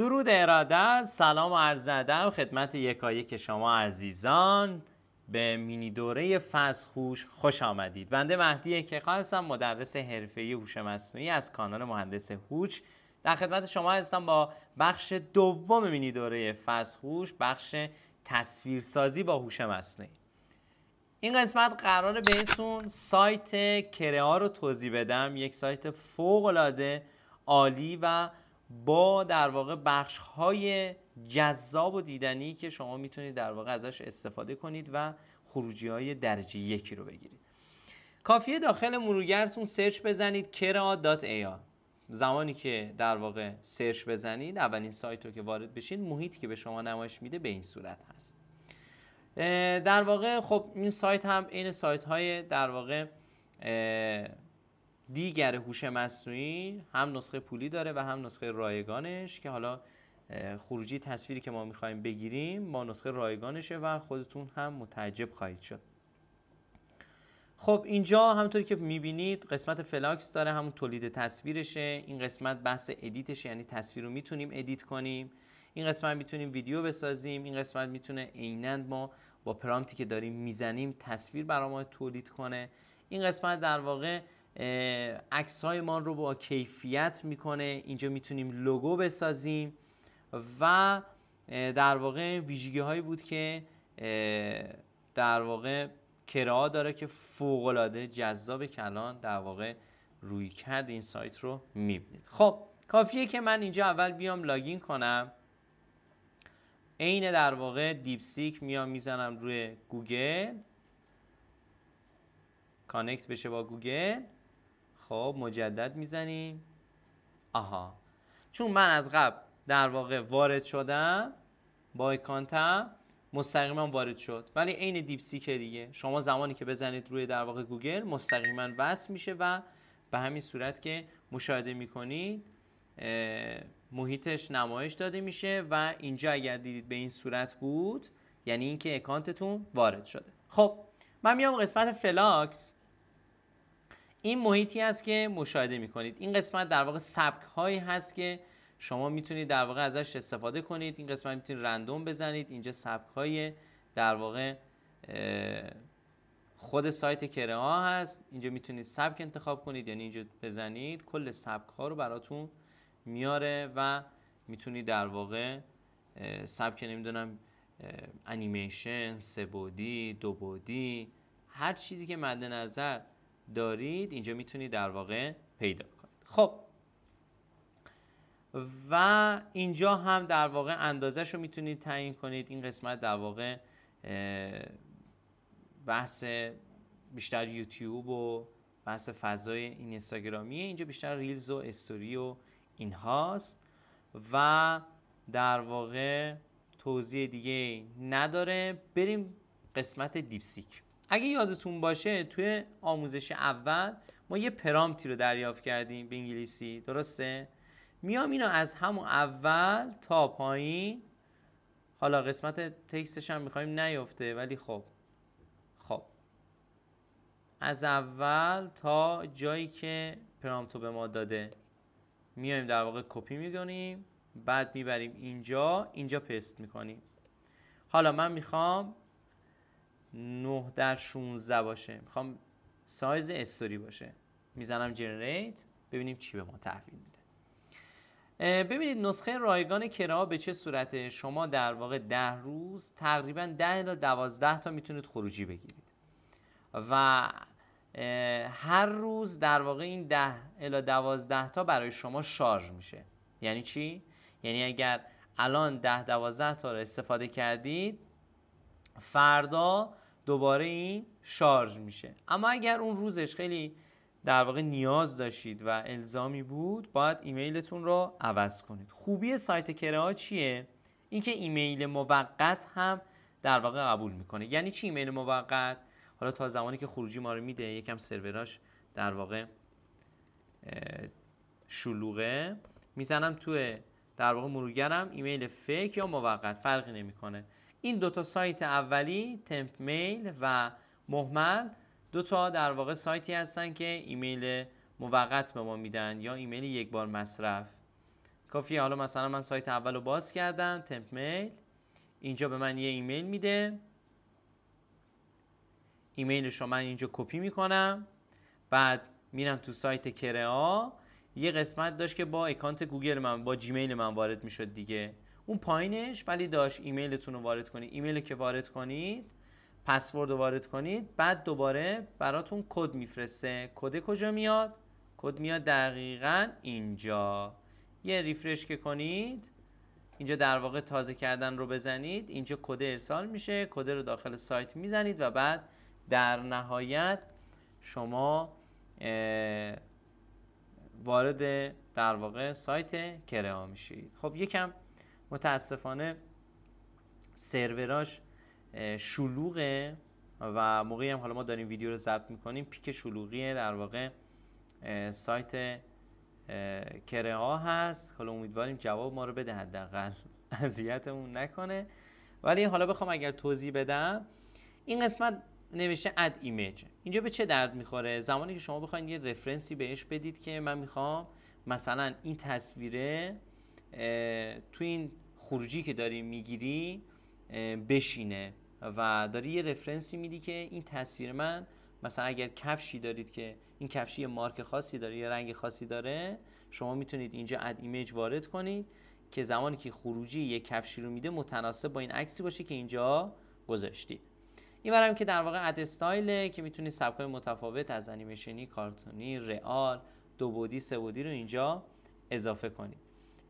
درود ارادت، سلام و عرض ادب خدمت یکایک شما عزیزان. به مینی دوره فصل هوش خوش آمدید. بنده مهدی کیخان هستم، مدرس حرفه‌ای هوش مصنوعی از کانال مهندس هوش. در خدمت شما هستم با بخش دوم مینی دوره فصل هوش، بخش تصویرسازی با هوش مصنوعی. این قسمت قراره بهتون سایت کرئا رو توضیح بدم، یک سایت فوق‌العاده عالی و با در واقع بخش‌های جذاب و دیدنی که شما میتونید در واقع ازش استفاده کنید و خروجی‌های درجه یکی رو بگیرید. کافیه داخل مرورگرتون سرچ بزنید kera.ai. زمانی که در واقع سرچ بزنید، اولین سایت رو که وارد بشید، محیطی که به شما نمایش میده به این صورت هست. در واقع خب این سایت هم این سایت های در واقع دیگر هوش مصنوعی هم نسخه پولی داره و هم نسخه رایگانش که حالا خروجی تصویری که ما میخوایم بگیریم با نسخه رایگانشه و خودتون هم متعجب خواهید شد. خب اینجا همونطوری که میبینید قسمت فلاکس داره، همون تولید تصویرشه. این قسمت بحث ادیتشه، یعنی تصویر رو میتونیم ادیت کنیم. این قسمت میتونیم ویدیو بسازیم. این قسمت میتونه عیناً ما با پرامپتی که داریم میزنیم تصویر برای ما تولید کنه. این قسمت در واقع عکس‌های ما رو با کیفیت میکنه. اینجا میتونیم لوگو بسازیم و در واقع ویژگی هایی بود که در واقع کرئا داره که فوق‌العاده جذاب کلان در واقع روی کرد این سایت رو میبینید. خب کافیه که من اینجا اول بیام لاگین کنم، عین در واقع دیپسیک میام میزنم روی گوگل، کانکت بشه با گوگل. خب مجدد میزنیم. آها، چون من از قبل در واقع وارد شدم با اکانتم مستقیما وارد شد، ولی عین دیپسیک دیگه. شما زمانی که بزنید روی در واقع گوگل مستقیما وصل میشه و به همین صورت که مشاهده میکنید محیطش نمایش داده میشه و اینجا اگر دیدید به این صورت بود یعنی اینکه اکانتتون وارد شده. خب من میام قسمت فلاکس. این محیطی هست که مشاهده میکنید. این قسمت در واقع سبک هایی هست که شما میتونید در واقع ازش استفاده کنید. این قسمت میتونید رندوم بزنید. اینجا سبک های در واقع خود سایت کرئا هست. اینجا میتونید سبک انتخاب کنید، یعنی اینجا بزنید کل سبک ها رو براتون میاره و میتونید در واقع سبک نمیدونم انیمیشن، 3 بعدی، 2 بعدی، هر چیزی که مد نظر دارید اینجا میتونید در واقع پیدا کنید. خب و اینجا هم در واقع اندازش رو میتونید تعیین کنید. این قسمت در واقع بحث بیشتر یوتیوب و بحث فضای این اینستاگرامیه. اینجا بیشتر ریلز و استوری و این هاست و در واقع توضیح دیگه نداره. بریم قسمت دیپسیک. اگه یادتون باشه توی آموزش اول ما یه پرامپتی رو دریافت کردیم به انگلیسی، درسته؟ میام اینو از همون اول تا پایین، حالا قسمت تکستش هم میخوایم نیفته ولی خب از اول تا جایی که پرامپتو به ما داده میایم در واقع کپی میکنیم، بعد میبریم اینجا پست میکنیم. حالا من میخوام 9:16 باشه، میخوام سایز استوری باشه، میزنم جنریت، ببینیم چی به ما تحویل میده. ببینید نسخه رایگان کرئا به چه صورته. شما در واقع 10 روز تقریبا 10 الی 12 تا میتونید خروجی بگیرید و هر روز در واقع این 10 الی 12 تا برای شما شارژ میشه. یعنی چی؟ یعنی اگر الان 10-12 تا رو استفاده کردید فردا دوباره این شارژ میشه. اما اگر اون روزش خیلی در واقع نیاز داشتید و الزامی بود باید ایمیلتون رو عوض کنید. خوبی سایت کرئا چیه؟ اینکه ایمیل موقت هم در واقع قبول میکنه. یعنی چی ایمیل موقت؟ حالا تا زمانی که خروجی ما رو میده، یکم سروراش در واقع شلوغه، میزنم توی در واقع مرورگرم ایمیل فیک یا موقت، فرقی نمیکنه. این دوتا سایت اولی تمپ میل و مهمل دوتا در واقع سایتی هستن که ایمیل موقت به ما میدن یا ایمیل یک بار مصرف. کافیه حالا مثلا من سایت اول رو باز کردم، تمپ میل، اینجا به من یه ایمیل میده، ایمیلش رو من اینجا کپی میکنم، بعد میرم تو سایت کرئا، یه قسمت داشت که با اکانت گوگل من، با جیمیل من وارد میشد دیگه، اون پایینش ولی داشت ایمیلتون رو وارد کنید، ایمیل که وارد کنید، پسورد رو وارد کنید، بعد دوباره براتون کد میفرسته. کد کجا میاد؟ کد میاد دقیقاً اینجا. یه ریفرش که کنید، اینجا در واقع تازه کردن رو بزنید، اینجا کد ارسال میشه، کد رو داخل سایت میزنید و بعد در نهایت شما وارد در واقع سایت کرئا میشید. خب یکم متاسفانه سروراش شلوغه و موقعی هم حالا ما داریم ویدیو رو ضبط میکنیم پیک شلوغیه در واقع سایت کرئا هست. حالا امیدواریم جواب ما رو بده، حداقل اذیتمون نکنه. ولی حالا بخوام اگر توضیح بدم، این قسمت نوشته اد ایمیج، اینجا به چه درد میخوره؟ زمانی که شما بخواید یه رفرنسی بهش بدید که من میخوام مثلا این تصویره تو این خروجی که داری میگیری بشینه و داری یه رفرنسی میدی که این تصویر من مثلا اگر کفشی دارید که این کفشی مارک خاصی داره یا رنگ خاصی داره، شما میتونید اینجا اد ایمیج وارد کنید که زمانی که خروجی یک کفشی رو میده متناسب با این عکسی باشه که اینجا گذاشتید. این برام که در واقع اد استایل که میتونید سبک‌های متفاوت از انیمیشنی، کارتونی، رئال، دو بعدی، سه بعدی رو اینجا اضافه کنید.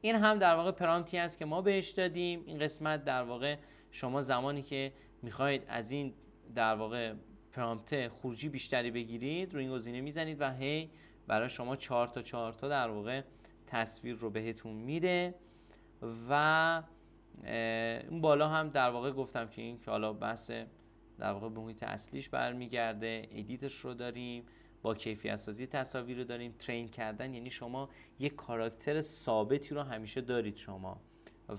این هم در واقع پرامپتی است که ما بهش دادیم. این قسمت در واقع شما زمانی که میخواید از این در واقع پرامپت خروجی بیشتری بگیرید، رو این گزینه میزنید و هی برای شما 4 تا در واقع تصویر رو بهتون میده. و اون بالا هم در واقع گفتم که این که حالا بحث در واقع به محیط اصلیش برمیگرده، ادیتش رو داریم، با کیفیت سازی تصاویر رو داریم، ترین کردن یعنی شما یک کاراکتر ثابتی رو همیشه دارید شما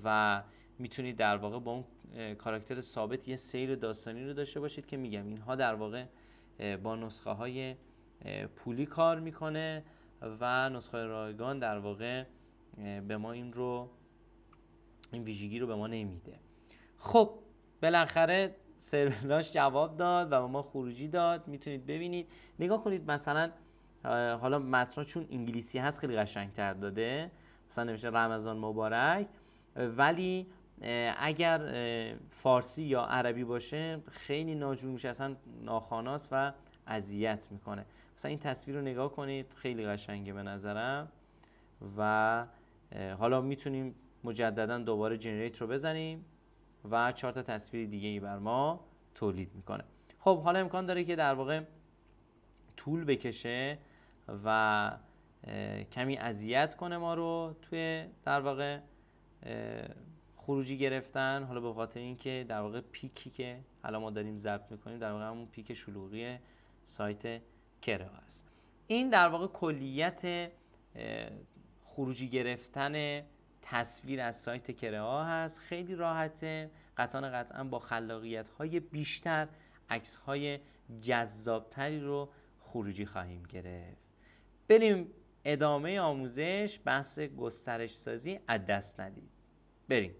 و میتونید در واقع با اون کاراکتر ثابت یه سیر داستانی رو داشته باشید که میگم اینها در واقع با نسخه های پولی کار میکنه و نسخه رایگان در واقع به ما این ویژگی رو به ما نمیده. خب بالاخره سروراش جواب داد و به ما خروجی داد. میتونید ببینید، نگاه کنید مثلا حالا متن چون انگلیسی هست خیلی قشنگ‌تر داده، مثلا نمیشه رمضان مبارک، ولی اگر فارسی یا عربی باشه خیلی ناجور میشه، اصلا ناخواناست و اذیت میکنه. مثلا این تصویر رو نگاه کنید، خیلی قشنگه به نظرم و حالا میتونیم مجددا دوباره جنریت رو بزنیم و 4 تا تصویر دیگه ای بر ما تولید میکنه. خب حالا امکان داره که در واقع طول بکشه و کمی اذیت کنه ما رو توی در واقع خروجی گرفتن، حالا به خاطر اینکه در واقع پیکی که حالا ما داریم ضبط میکنیم در واقع همون پیک شلوغی سایت کرئا است. این در واقع کلیت خروجی گرفتن تصویر از سایت کرئا هست. خیلی راحته، قطعا با خلاقیت‌های بیشتر عکس‌های جذابتری رو خروجی خواهیم گرفت. بریم ادامه آموزش، بحث گسترش سازی از دست ندید. بریم.